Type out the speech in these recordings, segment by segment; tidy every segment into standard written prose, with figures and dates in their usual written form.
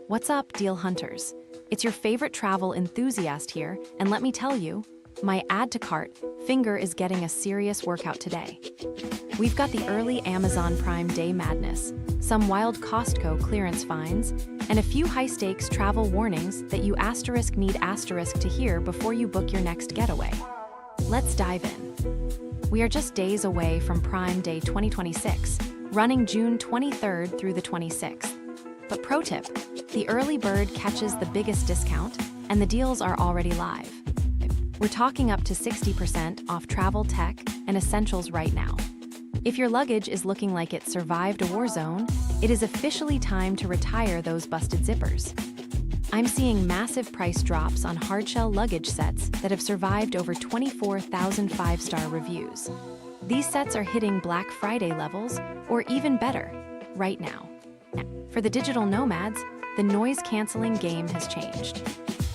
What's up, deal hunters? It's your favorite travel enthusiast here, and let me tell you, my add to cart finger is getting a serious workout today. We've got the early Amazon Prime Day madness, some wild Costco clearance finds, and a few high-stakes travel warnings that you need to hear before you book your next getaway. Let's dive in. We are just days away from Prime Day 2026, running June 23rd through the 26th. But pro tip, the early bird catches the biggest discount, and the deals are already live. We're talking up to 60% off travel tech and essentials right now. If your luggage is looking like it survived a war zone, it is officially time to retire those busted zippers. I'm seeing massive price drops on hardshell luggage sets that have survived over 24,000 five-star reviews. These sets are hitting Black Friday levels, or even better, right now. For the digital nomads, the noise-canceling game has changed.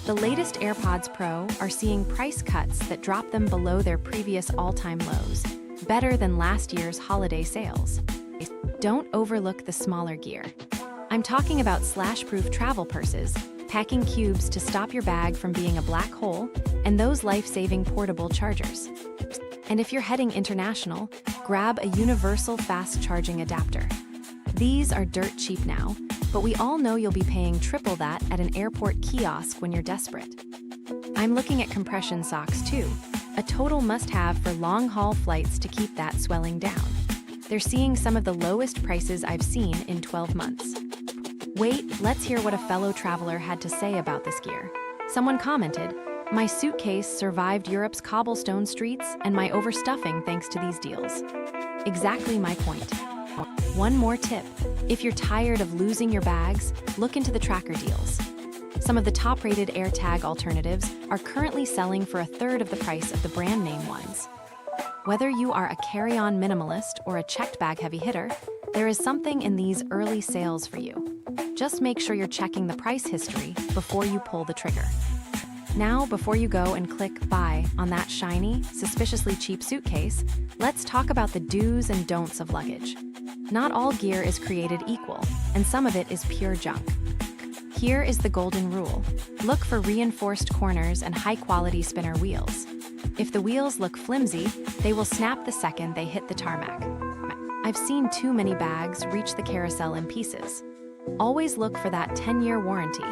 The latest AirPods Pro are seeing price cuts that drop them below their previous all-time lows, better than last year's holiday sales. Don't overlook the smaller gear. I'm talking about slash-proof travel purses, packing cubes to stop your bag from being a black hole, and those life-saving portable chargers. And if you're heading international, grab a universal fast-charging adapter. These are dirt cheap now, but we all know you'll be paying triple that at an airport kiosk when you're desperate. I'm looking at compression socks too, a total must-have for long-haul flights to keep that swelling down. They're seeing some of the lowest prices I've seen in 12 months. Wait, let's hear what a fellow traveler had to say about this gear. Someone commented, "My suitcase survived Europe's cobblestone streets and my overstuffing thanks to these deals." Exactly my point. One more tip, if you're tired of losing your bags, look into the tracker deals. Some of the top-rated AirTag alternatives are currently selling for a third of the price of the brand name ones. Whether you are a carry-on minimalist or a checked bag heavy hitter, there is something in these early sales for you. Just make sure you're checking the price history before you pull the trigger. Now, before you go and click buy on that shiny, suspiciously cheap suitcase, let's talk about the do's and don'ts of luggage. Not all gear is created equal, and some of it is pure junk. Here is the golden rule. Look for reinforced corners and high-quality spinner wheels. If the wheels look flimsy, they will snap the second they hit the tarmac. I've seen too many bags reach the carousel in pieces. Always look for that 10-year warranty.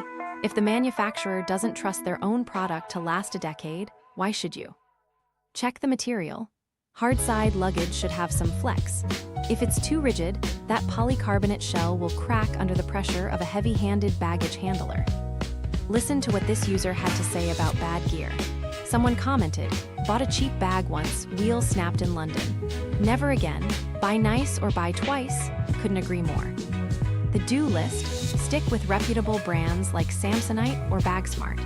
If the manufacturer doesn't trust their own product to last a decade, why should you? Check the material. Hard-side luggage should have some flex. If it's too rigid, that polycarbonate shell will crack under the pressure of a heavy-handed baggage handler. Listen to what this user had to say about bad gear. Someone commented, "Bought a cheap bag once, wheel snapped in London. Never again. Buy nice or buy twice." Couldn't agree more. The do list, stick with reputable brands like Samsonite or Bagsmart.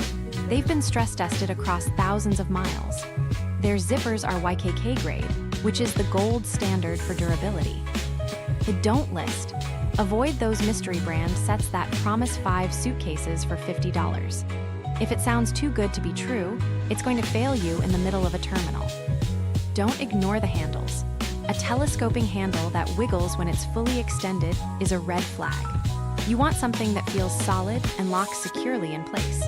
They've been stress-tested across thousands of miles. Their zippers are YKK grade, which is the gold standard for durability. The don't list, avoid those mystery brand sets that promise 5 suitcases for $50. If it sounds too good to be true, it's going to fail you in the middle of a terminal. Don't ignore the handles. A telescoping handle that wiggles when it's fully extended is a red flag. You want something that feels solid and locks securely in place.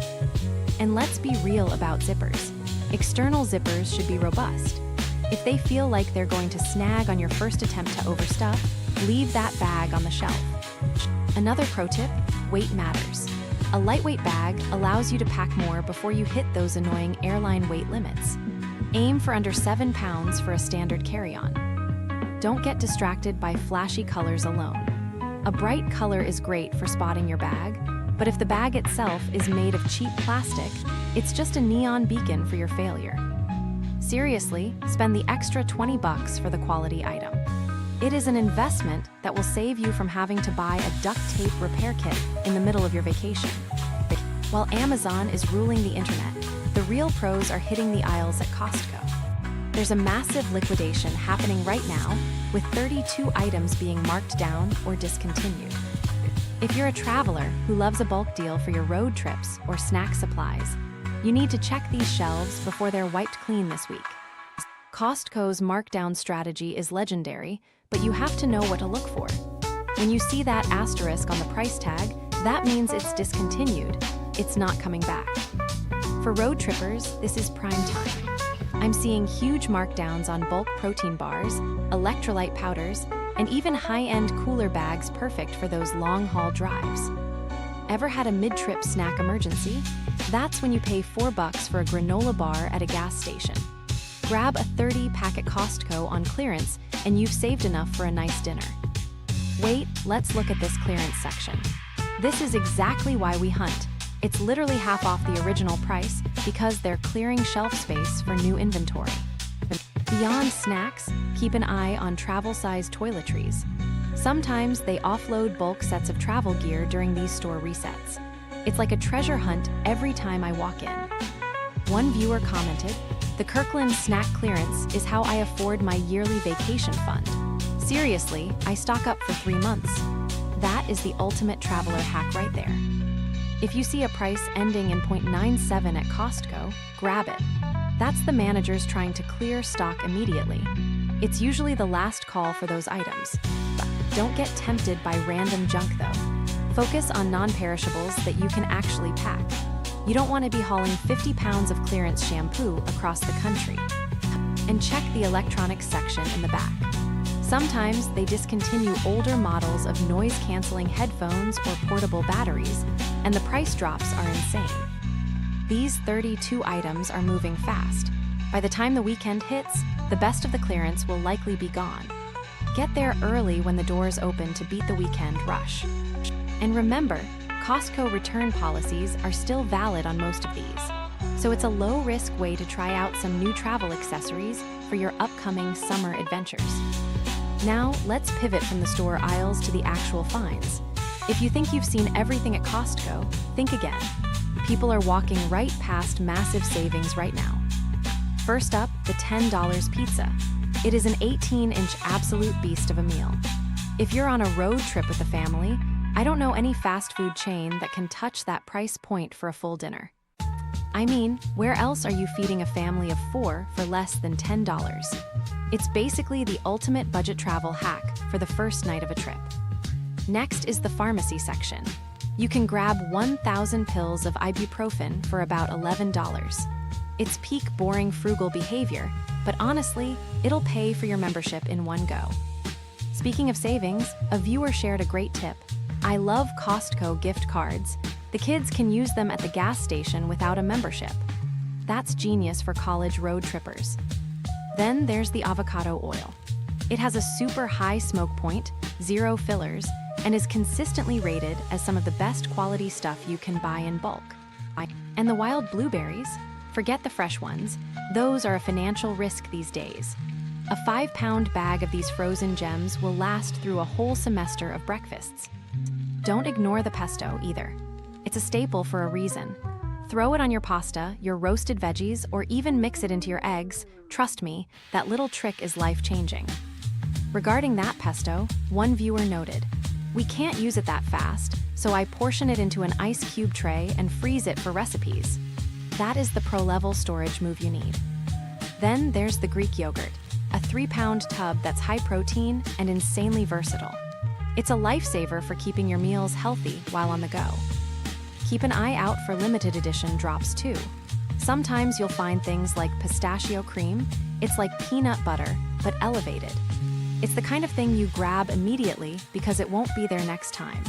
And let's be real about zippers. External zippers should be robust. If they feel like they're going to snag on your first attempt to overstuff, leave that bag on the shelf. Another pro tip, weight matters. A lightweight bag allows you to pack more before you hit those annoying airline weight limits. Aim for under 7 pounds for a standard carry-on. Don't get distracted by flashy colors alone. A bright color is great for spotting your bag, but if the bag itself is made of cheap plastic, it's just a neon beacon for your failure. Seriously, spend the extra $20 for the quality item. It is an investment that will save you from having to buy a duct tape repair kit in the middle of your vacation. While Amazon is ruling the internet, the real pros are hitting the aisles at Costco. There's a massive liquidation happening right now, with 32 items being marked down or discontinued. If you're a traveler who loves a bulk deal for your road trips or snack supplies, you need to check these shelves before they're wiped clean this week. Costco's markdown strategy is legendary, but you have to know what to look for. When you see that asterisk on the price tag, That means it's discontinued. It's not coming back. For road trippers, this is prime time. I'm seeing huge markdowns on bulk protein bars, electrolyte powders, and even high-end cooler bags perfect for those long-haul drives. Ever had a mid-trip snack emergency? That's when you pay $4 for a granola bar at a gas station. Grab a 30-pack at Costco on clearance, and you've saved enough for a nice dinner. Wait, let's look at this clearance section. This is exactly why we hunt. It's literally half off the original price because they're clearing shelf space for new inventory. Beyond snacks, keep an eye on travel-sized toiletries. Sometimes they offload bulk sets of travel gear during these store resets. It's like a treasure hunt every time I walk in. One viewer commented, "The Kirkland snack clearance is how I afford my yearly vacation fund. Seriously, I stock up for 3 months." That is the ultimate traveler hack right there. If you see a price ending in 0.97 at Costco, grab it. That's the managers trying to clear stock immediately. It's usually the last call for those items. Don't get tempted by random junk though. Focus on non-perishables that you can actually pack. You don't want to be hauling 50 pounds of clearance shampoo across the country. And check the electronics section in the back. Sometimes they discontinue older models of noise-canceling headphones or portable batteries, and the price drops are insane. These 32 items are moving fast. By the time the weekend hits, the best of the clearance will likely be gone. Get there early when the doors open to beat the weekend rush. And remember, Costco return policies are still valid on most of these. So it's a low-risk way to try out some new travel accessories for your upcoming summer adventures. Now, let's pivot from the store aisles to the actual finds. If you think you've seen everything at Costco, think again. People are walking right past massive savings right now. First up, the $10 pizza. It is an 18-inch absolute beast of a meal. If you're on a road trip with the family, I don't know any fast food chain that can touch that price point for a full dinner. I mean, where else are you feeding a family of 4 for less than $10? It's basically the ultimate budget travel hack for the first night of a trip. Next is the pharmacy section. You can grab 1,000 pills of ibuprofen for about $11. It's peak boring frugal behavior, but honestly, it'll pay for your membership in one go. Speaking of savings, a viewer shared a great tip. I love Costco gift cards. The kids can use them at the gas station without a membership. That's genius for college road trippers. Then there's the avocado oil. It has a super high smoke point, 0 fillers, and is consistently rated as some of the best quality stuff you can buy in bulk. And the wild blueberries? Forget the fresh ones. Those are a financial risk these days. A 5-pound bag of these frozen gems will last through a whole semester of breakfasts. Don't ignore the pesto either. It's a staple for a reason. Throw it on your pasta, your roasted veggies, or even mix it into your eggs. Trust me, that little trick is life-changing. Regarding that pesto, one viewer noted, "We can't use it that fast, so I portion it into an ice cube tray and freeze it for recipes." That is the pro-level storage move you need. Then there's the Greek yogurt, a 3-pound tub that's high protein and insanely versatile. It's a lifesaver for keeping your meals healthy while on the go. Keep an eye out for limited edition drops too. Sometimes you'll find things like pistachio cream. It's like peanut butter, but elevated. It's the kind of thing you grab immediately because it won't be there next time.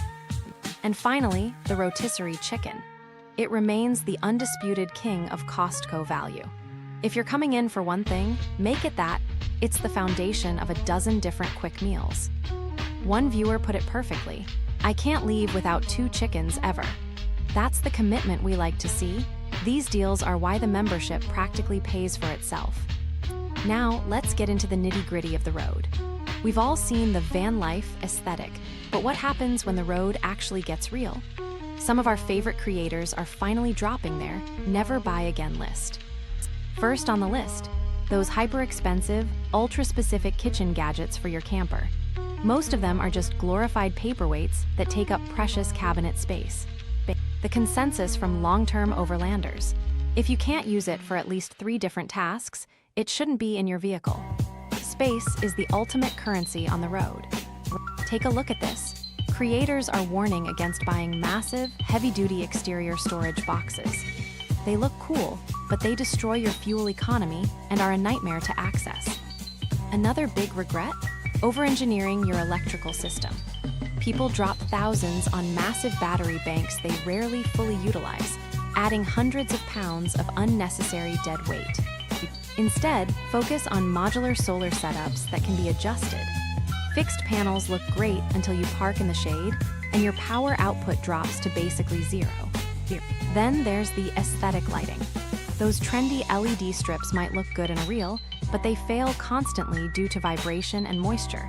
And finally, the rotisserie chicken. It remains the undisputed king of Costco value. If you're coming in for one thing, make it that. It's the foundation of a dozen different quick meals. One viewer put it perfectly, "I can't leave without 2 chickens ever." That's the commitment we like to see. These deals are why the membership practically pays for itself. Now, let's get into the nitty-gritty of the road. We've all seen the van life aesthetic, but what happens when the road actually gets real? Some of our favorite creators are finally dropping their never buy again list. First on the list, those hyper-expensive, ultra-specific kitchen gadgets for your camper. Most of them are just glorified paperweights that take up precious cabinet space. The consensus from long-term overlanders: if you can't use it for at least 3 different tasks, it shouldn't be in your vehicle. Space is the ultimate currency on the road. Take a look at this. Creators are warning against buying massive, heavy-duty exterior storage boxes. They look cool, but they destroy your fuel economy and are a nightmare to access. Another big regret? Over-engineering your electrical system. People drop thousands on massive battery banks they rarely fully utilize, adding hundreds of pounds of unnecessary dead weight. Instead, focus on modular solar setups that can be adjusted. Fixed panels look great until you park in the shade, and your power output drops to basically zero. Then there's the aesthetic lighting. Those trendy LED strips might look good in a reel, but they fail constantly due to vibration and moisture.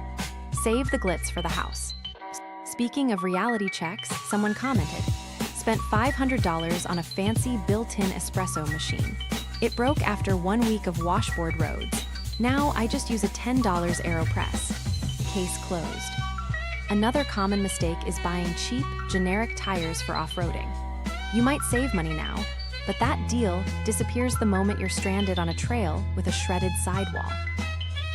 Save the glitz for the house. Speaking of reality checks, someone commented, "Spent $500 on a fancy built-in espresso machine. It broke after 1 week of washboard roads. Now I just use a $10 AeroPress. Case closed." Another common mistake is buying cheap, generic tires for off-roading. You might save money now, but that deal disappears the moment you're stranded on a trail with a shredded sidewall.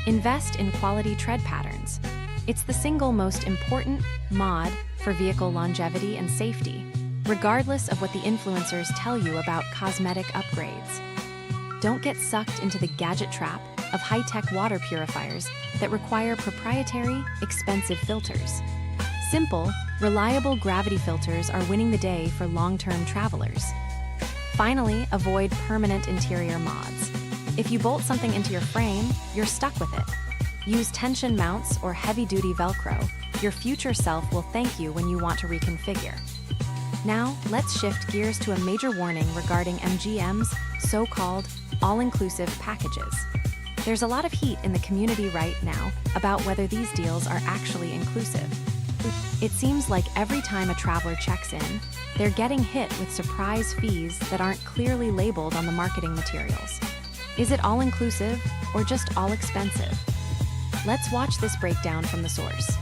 Invest in quality tread patterns. It's the single most important mod for vehicle longevity and safety, regardless of what the influencers tell you about cosmetic upgrades. Don't get sucked into the gadget trap of high-tech water purifiers that require proprietary, expensive filters. Simple, reliable gravity filters are winning the day for long-term travelers. Finally, avoid permanent interior mods. If you bolt something into your frame, you're stuck with it. Use tension mounts or heavy-duty Velcro. Your future self will thank you when you want to reconfigure. Now, let's shift gears to a major warning regarding MGM's so-called all-inclusive packages. There's a lot of heat in the community right now about whether these deals are actually inclusive. It seems like every time a traveler checks in, they're getting hit with surprise fees that aren't clearly labeled on the marketing materials. Is it all-inclusive or just all-expensive? Let's watch this breakdown from the source.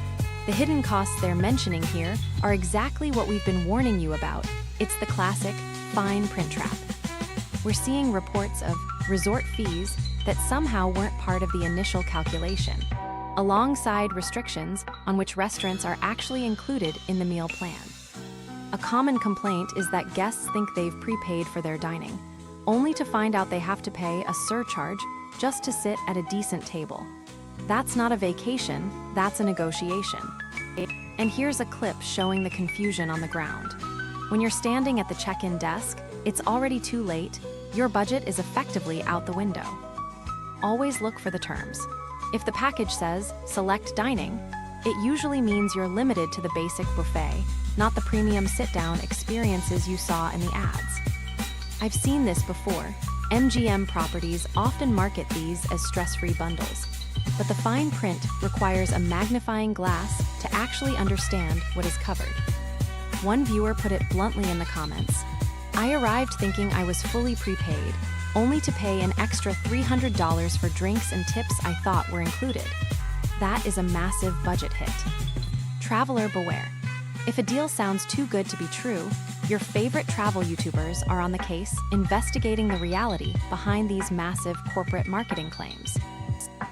The hidden costs they're mentioning here are exactly what we've been warning you about. It's the classic fine print trap. We're seeing reports of resort fees that somehow weren't part of the initial calculation, alongside restrictions on which restaurants are actually included in the meal plan. A common complaint is that guests think they've prepaid for their dining, only to find out they have to pay a surcharge just to sit at a decent table. That's not a vacation, that's a negotiation. And here's a clip showing the confusion on the ground. When you're standing at the check-in desk, it's already too late, your budget is effectively out the window. Always look for the terms. If the package says, select dining, it usually means you're limited to the basic buffet, not the premium sit-down experiences you saw in the ads. I've seen this before. MGM properties often market these as stress-free bundles, but the fine print requires a magnifying glass to actually understand what is covered. One viewer put it bluntly in the comments, "I arrived thinking I was fully prepaid, only to pay an extra $300 for drinks and tips I thought were included." That is a massive budget hit. Traveler beware. If a deal sounds too good to be true, your favorite travel YouTubers are on the case, investigating the reality behind these massive corporate marketing claims.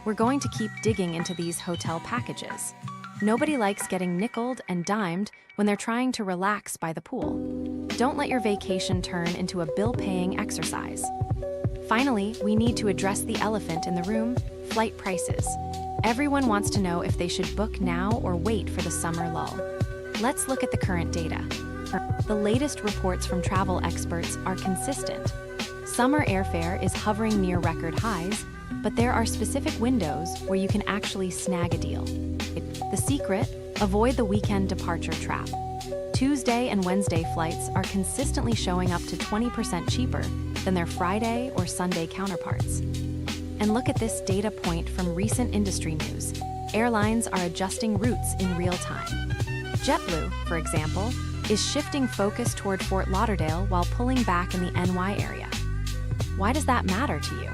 We're going to keep digging into these hotel packages. Nobody likes getting nickeled and dimed when they're trying to relax by the pool. Don't let your vacation turn into a bill-paying exercise. Finally, we need to address the elephant in the room, flight prices. Everyone wants to know if they should book now or wait for the summer lull. Let's look at the current data. The latest reports from travel experts are consistent. Summer airfare is hovering near record highs, but there are specific windows where you can actually snag a deal. The secret? Avoid the weekend departure trap. Tuesday and Wednesday flights are consistently showing up to 20% cheaper than their Friday or Sunday counterparts. And look at this data point from recent industry news. Airlines are adjusting routes in real time. JetBlue, for example, is shifting focus toward Fort Lauderdale while pulling back in the NY area. Why does that matter to you?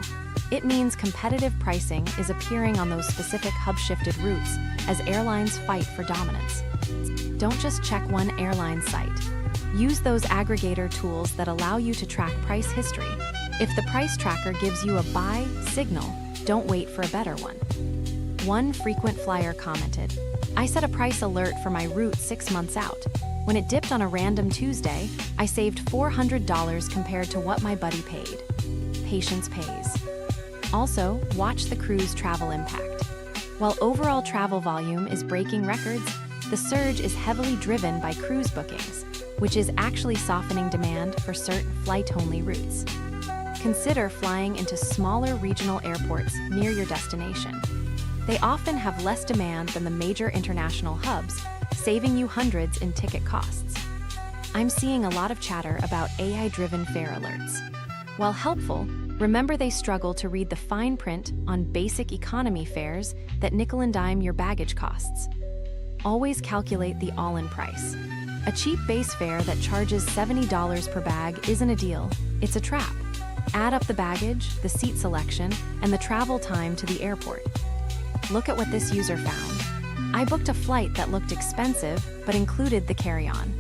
It means competitive pricing is appearing on those specific hub-shifted routes as airlines fight for dominance. Don't just check one airline site. Use those aggregator tools that allow you to track price history. If the price tracker gives you a buy signal, don't wait for a better one. One frequent flyer commented, "I set a price alert for my route 6 months out. When it dipped on a random Tuesday, I saved $400 compared to what my buddy paid." Patience pays. Also, watch the cruise travel impact. While overall travel volume is breaking records, the surge is heavily driven by cruise bookings, which is actually softening demand for certain flight-only routes. Consider flying into smaller regional airports near your destination. They often have less demand than the major international hubs, saving you hundreds in ticket costs. I'm seeing a lot of chatter about AI-driven fare alerts. While helpful, remember they struggle to read the fine print on basic economy fares that nickel and dime your baggage costs. Always calculate the all-in price. A cheap base fare that charges $70 per bag isn't a deal, it's a trap. Add up the baggage, the seat selection, and the travel time to the airport. Look at what this user found. "I booked a flight that looked expensive, but included the carry-on.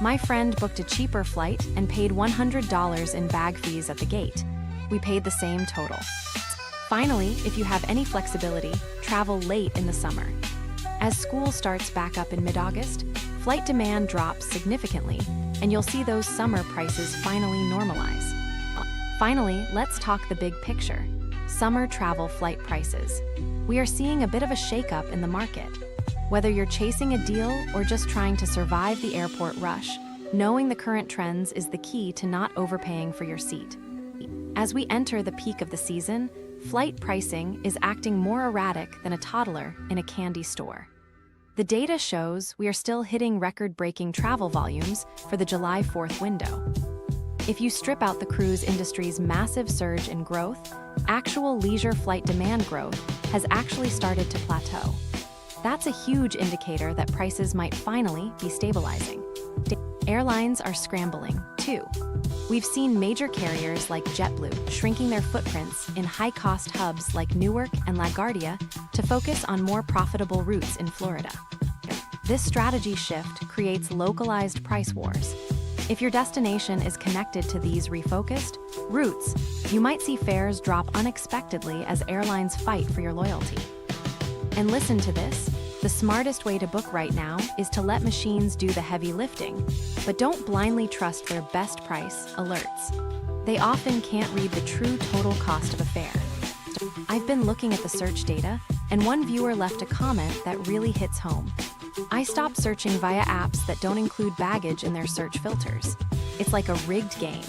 My friend booked a cheaper flight and paid $100 in bag fees at the gate. We paid the same total." Finally, if you have any flexibility, travel late in the summer. As school starts back up in mid-August, flight demand drops significantly, and you'll see those summer prices finally normalize. Finally, let's talk the big picture. Summer travel flight prices. We are seeing a bit of a shakeup in the market. Whether you're chasing a deal or just trying to survive the airport rush, knowing the current trends is the key to not overpaying for your seat. As we enter the peak of the season, flight pricing is acting more erratic than a toddler in a candy store. The data shows we are still hitting record-breaking travel volumes for the July 4th window. If you strip out the cruise industry's massive surge in growth, actual leisure flight demand growth has actually started to plateau. That's a huge indicator that prices might finally be stabilizing. Airlines are scrambling, too. We've seen major carriers like JetBlue shrinking their footprints in high-cost hubs like Newark and LaGuardia to focus on more profitable routes in Florida. This strategy shift creates localized price wars. If your destination is connected to these refocused routes, you might see fares drop unexpectedly as airlines fight for your loyalty. And listen to this, the smartest way to book right now is to let machines do the heavy lifting, but don't blindly trust their best price alerts. They often can't read the true total cost of a fare. I've been looking at the search data, and one viewer left a comment that really hits home. "I stopped searching via apps that don't include baggage in their search filters. It's like a rigged game."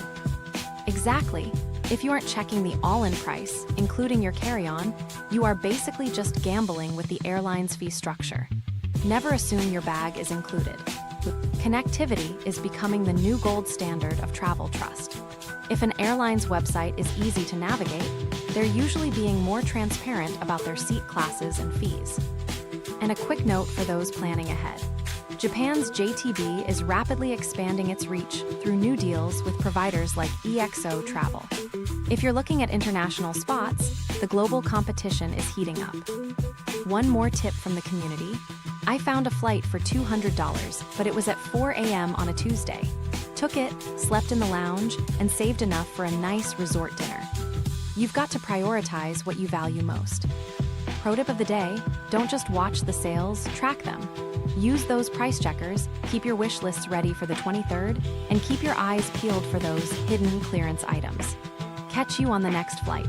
Exactly. If you aren't checking the all-in price, including your carry-on, you are basically just gambling with the airline's fee structure. Never assume your bag is included. Connectivity is becoming the new gold standard of travel trust. If an airline's website is easy to navigate, they're usually being more transparent about their seat classes and fees. And a quick note for those planning ahead. Japan's JTB is rapidly expanding its reach through new deals with providers like EXO Travel. If you're looking at international spots, the global competition is heating up. One more tip from the community. I found a flight for $200, but it was at 4 a.m. on a Tuesday. Took it, slept in the lounge, and saved enough for a nice resort dinner. You've got to prioritize what you value most. Pro tip of the day, don't just watch the sales, track them. Use those price checkers, keep your wish lists ready for the 23rd, and keep your eyes peeled for those hidden clearance items. Catch you on the next flight.